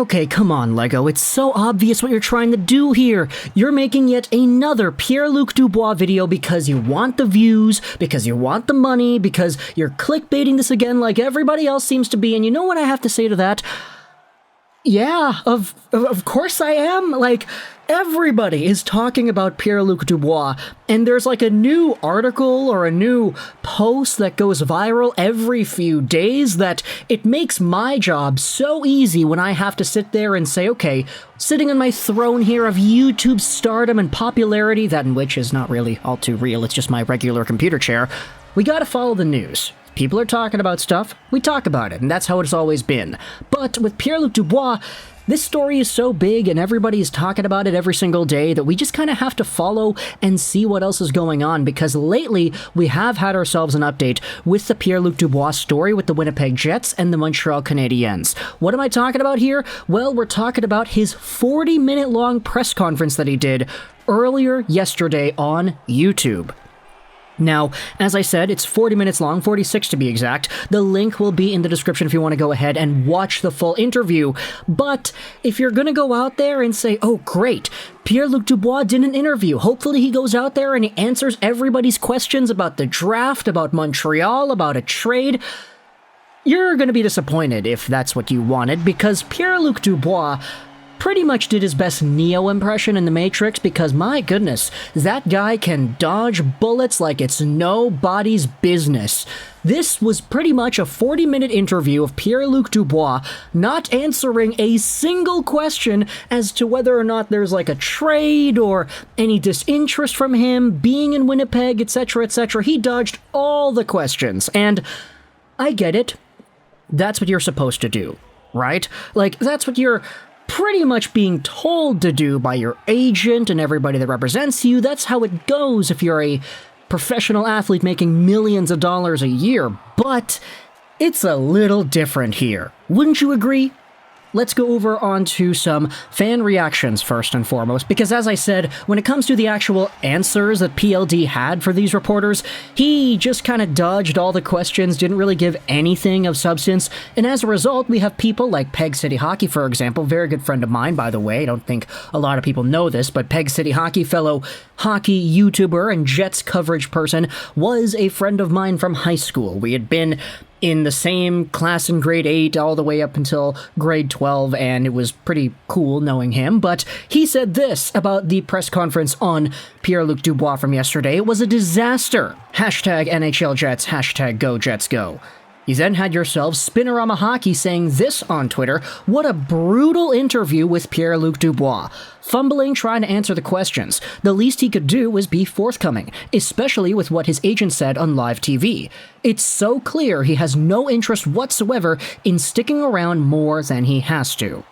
Okay, come on, Lego. It's so obvious what you're trying to do here. You're making yet another Pierre-Luc Dubois video because you want the views, because you want the money, because you're clickbaiting this again like everybody else seems to be, and you know what I have to say to that? Yeah, of course I am. Like, everybody is talking about Pierre-Luc Dubois, and there's like a new article or a new post that goes viral every few days that it makes my job so easy when I have to sit there and say, okay, sitting on my throne here of YouTube stardom and popularity, that in which is not really all too real, it's just my regular computer chair, we gotta follow the news. People are talking about stuff, we talk about it, and that's how it's always been. But with Pierre-Luc Dubois, this story is so big and everybody is talking about it every single day that we just kind of have to follow and see what else is going on, because lately we have had ourselves an update with the Pierre-Luc Dubois story with the Winnipeg Jets and the Montreal Canadiens. What am I talking about here? Well, we're talking about his 40-minute long press conference that he did earlier yesterday on YouTube. Now, as I said, it's 40 minutes long, 46 to be exact. The link will be in the description if you want to go ahead and watch the full interview. But if you're going to go out there and say, oh, great, Pierre-Luc Dubois did an interview. Hopefully he goes out there and he answers everybody's questions about the draft, about Montreal, about a trade. You're going to be disappointed if that's what you wanted, because Pierre-Luc Dubois pretty much did his best Neo impression in The Matrix, because my goodness, that guy can dodge bullets like it's nobody's business. This was pretty much a 40-minute interview of Pierre-Luc Dubois not answering a single question as to whether or not there's like a trade or any disinterest from him being in Winnipeg, etc., etc. He dodged all the questions, and I get it. That's what you're supposed to do, right? Like, that's what you're pretty much being told to do by your agent and everybody that represents you. That's how it goes if you're a professional athlete making millions of dollars a year. But it's a little different here. Wouldn't you agree? Let's go over onto some fan reactions first and foremost, because as I said, when it comes to the actual answers that PLD had for these reporters, he just kind of dodged all the questions, didn't really give anything of substance, and as a result, we have people like Peg City Hockey, for example, very good friend of mine, by the way. I don't think a lot of people know this, but Peg City Hockey, fellow hockey YouTuber and Jets coverage person, was a friend of mine from high school. We had been in the same class in grade 8 all the way up until grade 12, and it was pretty cool knowing him. But he said this about the press conference on Pierre-Luc Dubois from yesterday: it was a disaster. Hashtag NHL Jets, hashtag Go Jets Go. You then had yourself Spinorama Hockey saying this on Twitter: what a brutal interview with Pierre-Luc Dubois. Fumbling trying to answer the questions. The least he could do was be forthcoming, especially with what his agent said on live TV. It's so clear he has no interest whatsoever in sticking around more than he has to.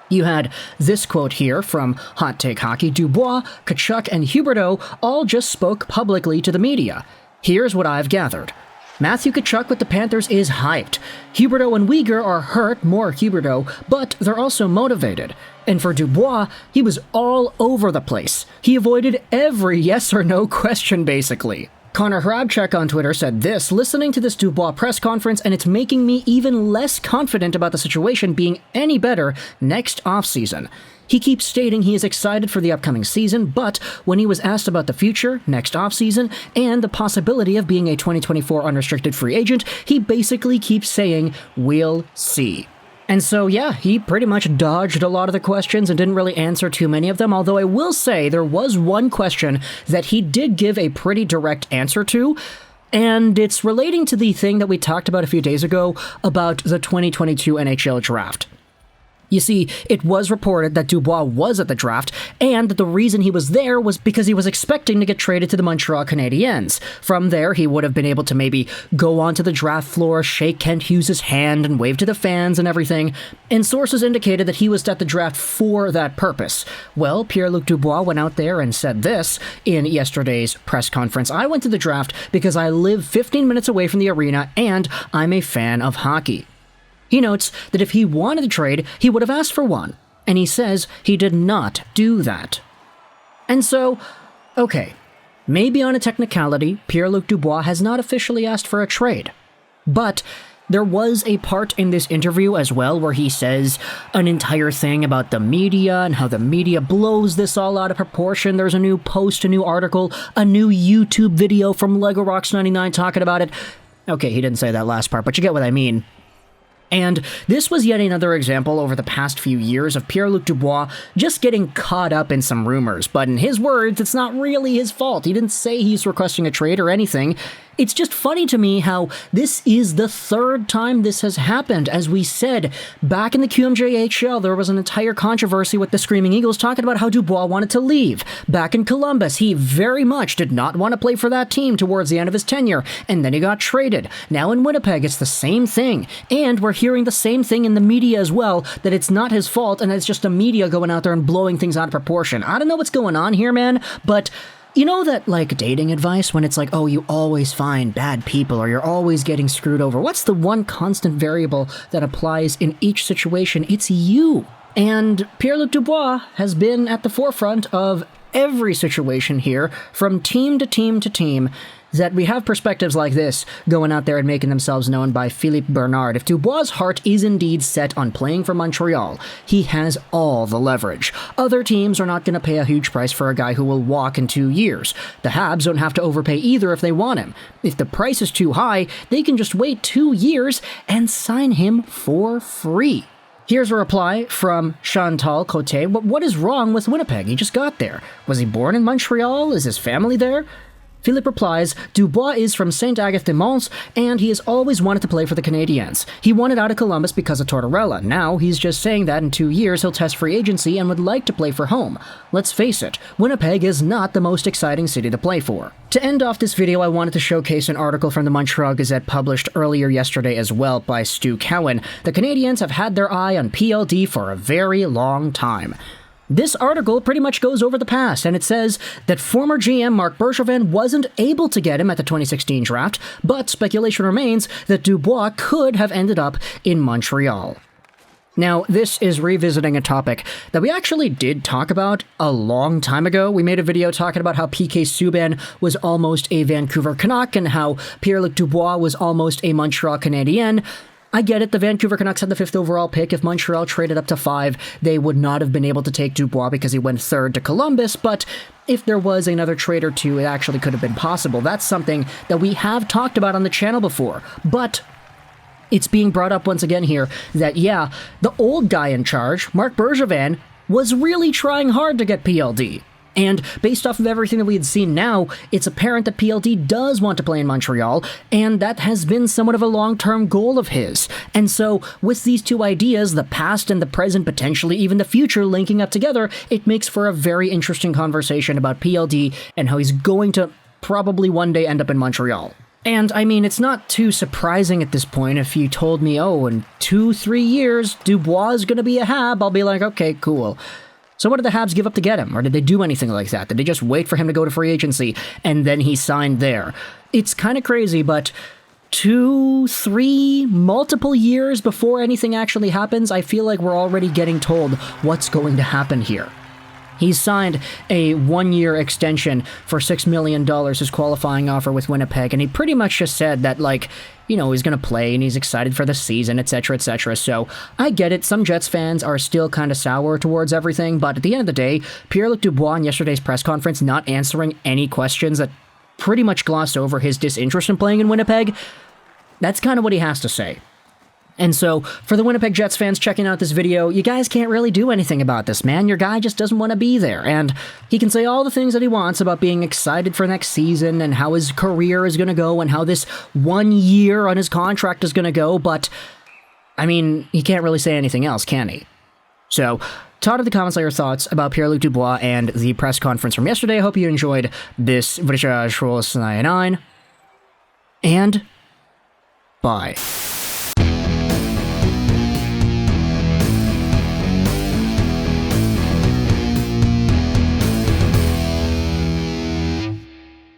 You had this quote here from Hot Take Hockey: Dubois, Tkachuk, and Huberdeau all just spoke publicly to the media. Here's what I've gathered. Matthew Tkachuk with the Panthers is hyped. Huberdeau and Weegar are hurt, more Huberdeau, but they're also motivated. And for Dubois, he was all over the place. He avoided every yes or no question, basically. Conor Hrabchuk on Twitter said this: listening to this Dubois press conference, and it's making me even less confident about the situation being any better next offseason. He keeps stating he is excited for the upcoming season, but when he was asked about the future, next offseason, and the possibility of being a 2024 unrestricted free agent, he basically keeps saying, we'll see. And so, yeah, he pretty much dodged a lot of the questions and didn't really answer too many of them, although I will say there was one question that he did give a pretty direct answer to, and it's relating to the thing that we talked about a few days ago about the 2022 NHL Draft. You see, it was reported that Dubois was at the draft, and that the reason he was there was because he was expecting to get traded to the Montreal Canadiens. From there, he would have been able to maybe go onto the draft floor, shake Kent Hughes' hand, and wave to the fans and everything, and sources indicated that he was at the draft for that purpose. Well, Pierre-Luc Dubois went out there and said this in yesterday's press conference: I went to the draft because I live 15 minutes away from the arena, and I'm a fan of hockey. He notes that if he wanted a trade, he would have asked for one, and he says he did not do that. And so, okay, maybe on a technicality, Pierre-Luc Dubois has not officially asked for a trade, but There was a part in this interview as well where he says an entire thing about the media and how the media blows this all out of proportion. There's a new post, a new article, a new YouTube video from Lego Rocks 99 talking about it. Okay, he didn't say that last part, but you get what I mean. And this was yet another example over the past few years of Pierre-Luc Dubois just getting caught up in some rumors. But in his words, it's not really his fault. He didn't say he's requesting a trade or anything. It's just funny to me how this is the third time this has happened. As we said, back in the QMJHL, there was an entire controversy with the Screaming Eagles talking about how Dubois wanted to leave. Back in Columbus, he very much did not want to play for that team towards the end of his tenure, and then he got traded. Now in Winnipeg, it's the same thing. And we're hearing the same thing in the media as well, that it's not his fault, and it's just the media going out there and blowing things out of proportion. I don't know what's going on here, man, but you know that, like, dating advice when it's like, oh, you always find bad people or you're always getting screwed over? What's the one constant variable that applies in each situation? It's you. And Pierre-Luc Dubois has been at the forefront of every situation here, from team to team to team, that we have perspectives like this going out there and making themselves known by Philippe Bernard. If Dubois' heart is indeed set on playing for Montreal, he has all the leverage. Other teams are not going to pay a huge price for a guy who will walk in 2 years. The Habs don't have to overpay either if they want him. If the price is too high, they can just wait 2 years and sign him for free. Here's a reply from Chantal Cote. What is wrong with Winnipeg? He just got there. Was he born in Montreal? Is his family there? Philippe replies, Dubois is from Saint-Agathe-des-Monts, and he has always wanted to play for the Canadiens. He wanted out of Columbus because of Tortorella. Now he's just saying that in 2 years he'll test free agency and would like to play for home. Let's face it, Winnipeg is not the most exciting city to play for. To end off this video, I wanted to showcase an article from the Montreal Gazette published earlier yesterday as well by Stu Cowan. The Canadiens have had their eye on PLD for a very long time. This article pretty much goes over the past, and it says that former GM Marc Bergevin wasn't able to get him at the 2016 draft, but speculation remains that Dubois could have ended up in Montreal. Now, this is revisiting a topic that we actually did talk about a long time ago. We made a video talking about how PK Subban was almost a Vancouver Canuck and how Pierre-Luc Dubois was almost a Montreal Canadien. I get it, the Vancouver Canucks had the 5th overall pick. If Montreal traded up to 5, they would not have been able to take Dubois because he went 3rd to Columbus, but if there was another trade or two, it actually could have been possible. That's something that we have talked about on the channel before, but it's being brought up once again here that, yeah, the old guy in charge, Marc Bergevin, was really trying hard to get PLD. And based off of everything that we had seen now, it's apparent that PLD does want to play in Montreal, and that has been somewhat of a long-term goal of his. And so, with these two ideas, the past and the present, potentially even the future, linking up together, it makes for a very interesting conversation about PLD and how he's going to probably one day end up in Montreal. And, I mean, it's not too surprising at this point. If you told me, oh, in 2-3 years, Dubois is going to be a Hab, I'll be like, okay, cool. So what did the Habs give up to get him? Or did they do anything like that? Did they just wait for him to go to free agency and then he signed there? It's kind of crazy, but 2, 3, multiple years before anything actually happens, I feel like we're already getting told what's going to happen here. He's signed a 1-year extension for $6 million, his qualifying offer with Winnipeg, and he pretty much just said that, like, you know, he's going to play and he's excited for the season, etc., etc. So I get it. Some Jets fans are still kind of sour towards everything, but at the end of the day, Pierre-Luc Dubois in yesterday's press conference not answering any questions that pretty much glossed over his disinterest in playing in Winnipeg, that's kind of what he has to say. And so, for the Winnipeg Jets fans checking out this video, you guys can't really do anything about this, man. Your guy just doesn't want to be there, and he can say all the things that he wants about being excited for next season and how his career is going to go and how this 1 year on his contract is going to go, but, I mean, he can't really say anything else, can he? So, talk in the comments your thoughts about Pierre-Luc Dubois and the press conference from yesterday. I hope you enjoyed this Juraj 99, and bye.